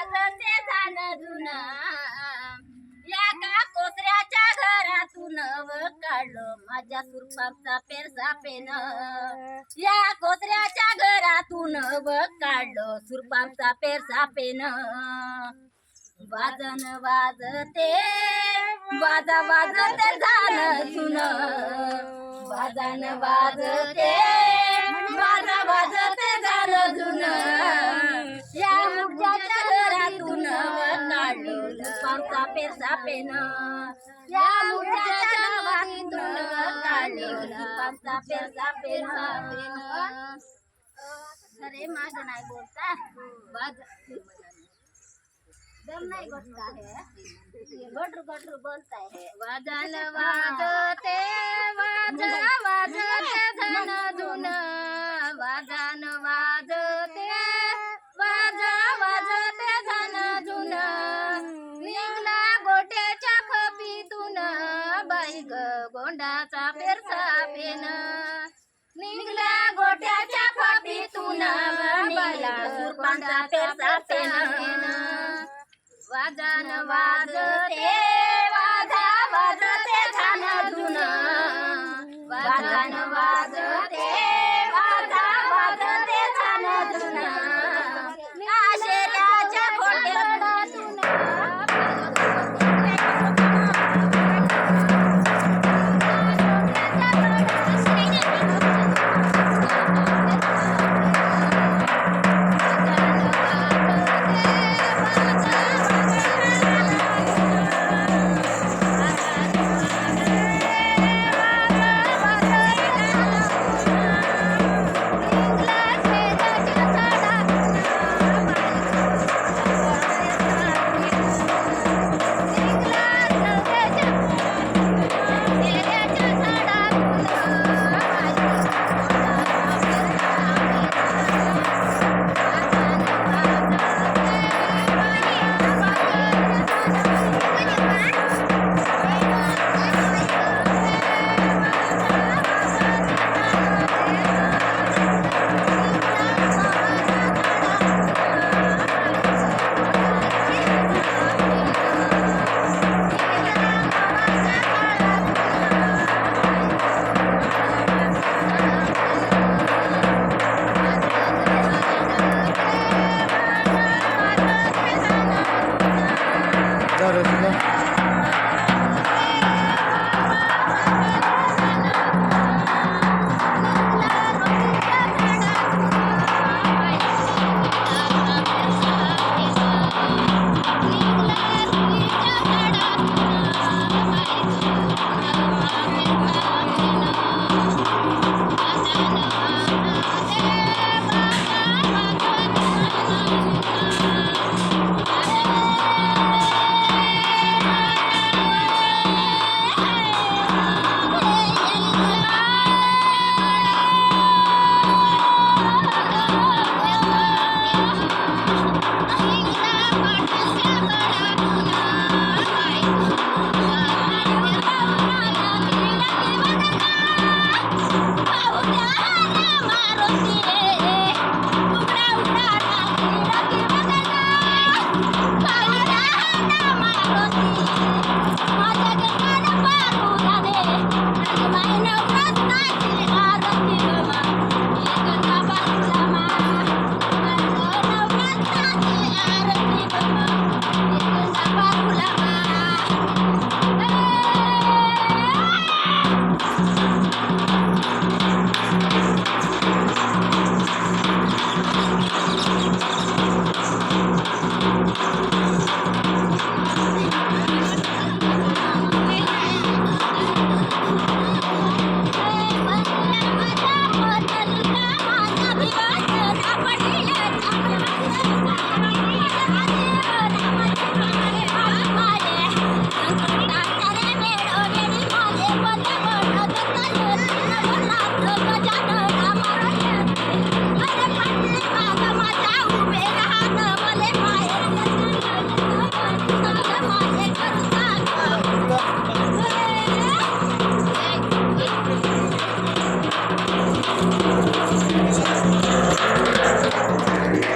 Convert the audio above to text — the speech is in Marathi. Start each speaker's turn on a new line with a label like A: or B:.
A: वाजते झालं जुनं या का कोसऱ्याच्या घरातून व काढलं माझ्या सुरपाचा पेरसा पेन या कोसऱ्याच्या घरातून व काढलं सुरपाचा पेरसा पेन वाजन वाजते वाजा वाजते झालं जुनं वाजन वाजते वाजा वाजते झालं जुनं या मुर्जाच्या घरातून काढलं सुरपाचा पेरसा पेन या मुर्जाच्या गावातून काढलं सुरपाचा पेरसा पेन अरे माझं नाही बोलता वाज दम नाही गोठता है गोटरू गोटरू बोलता है वाजन वाजते वाजा वाजते धन धुन वाजन वाजते वाजा वाजते धन धुन निघला गोट्याच्या खपीतून बाई ग गोंडाचा पेरसा पेन निघला गोट्याच्या खपीतून बाईला सुरपाचा पेरसा पेन वाजन वाजते वाजा वाजते झालं जुनं वाजन वाजते वाजा वाजते झालं जुनं आशेऱ्याच्या खोट्यातून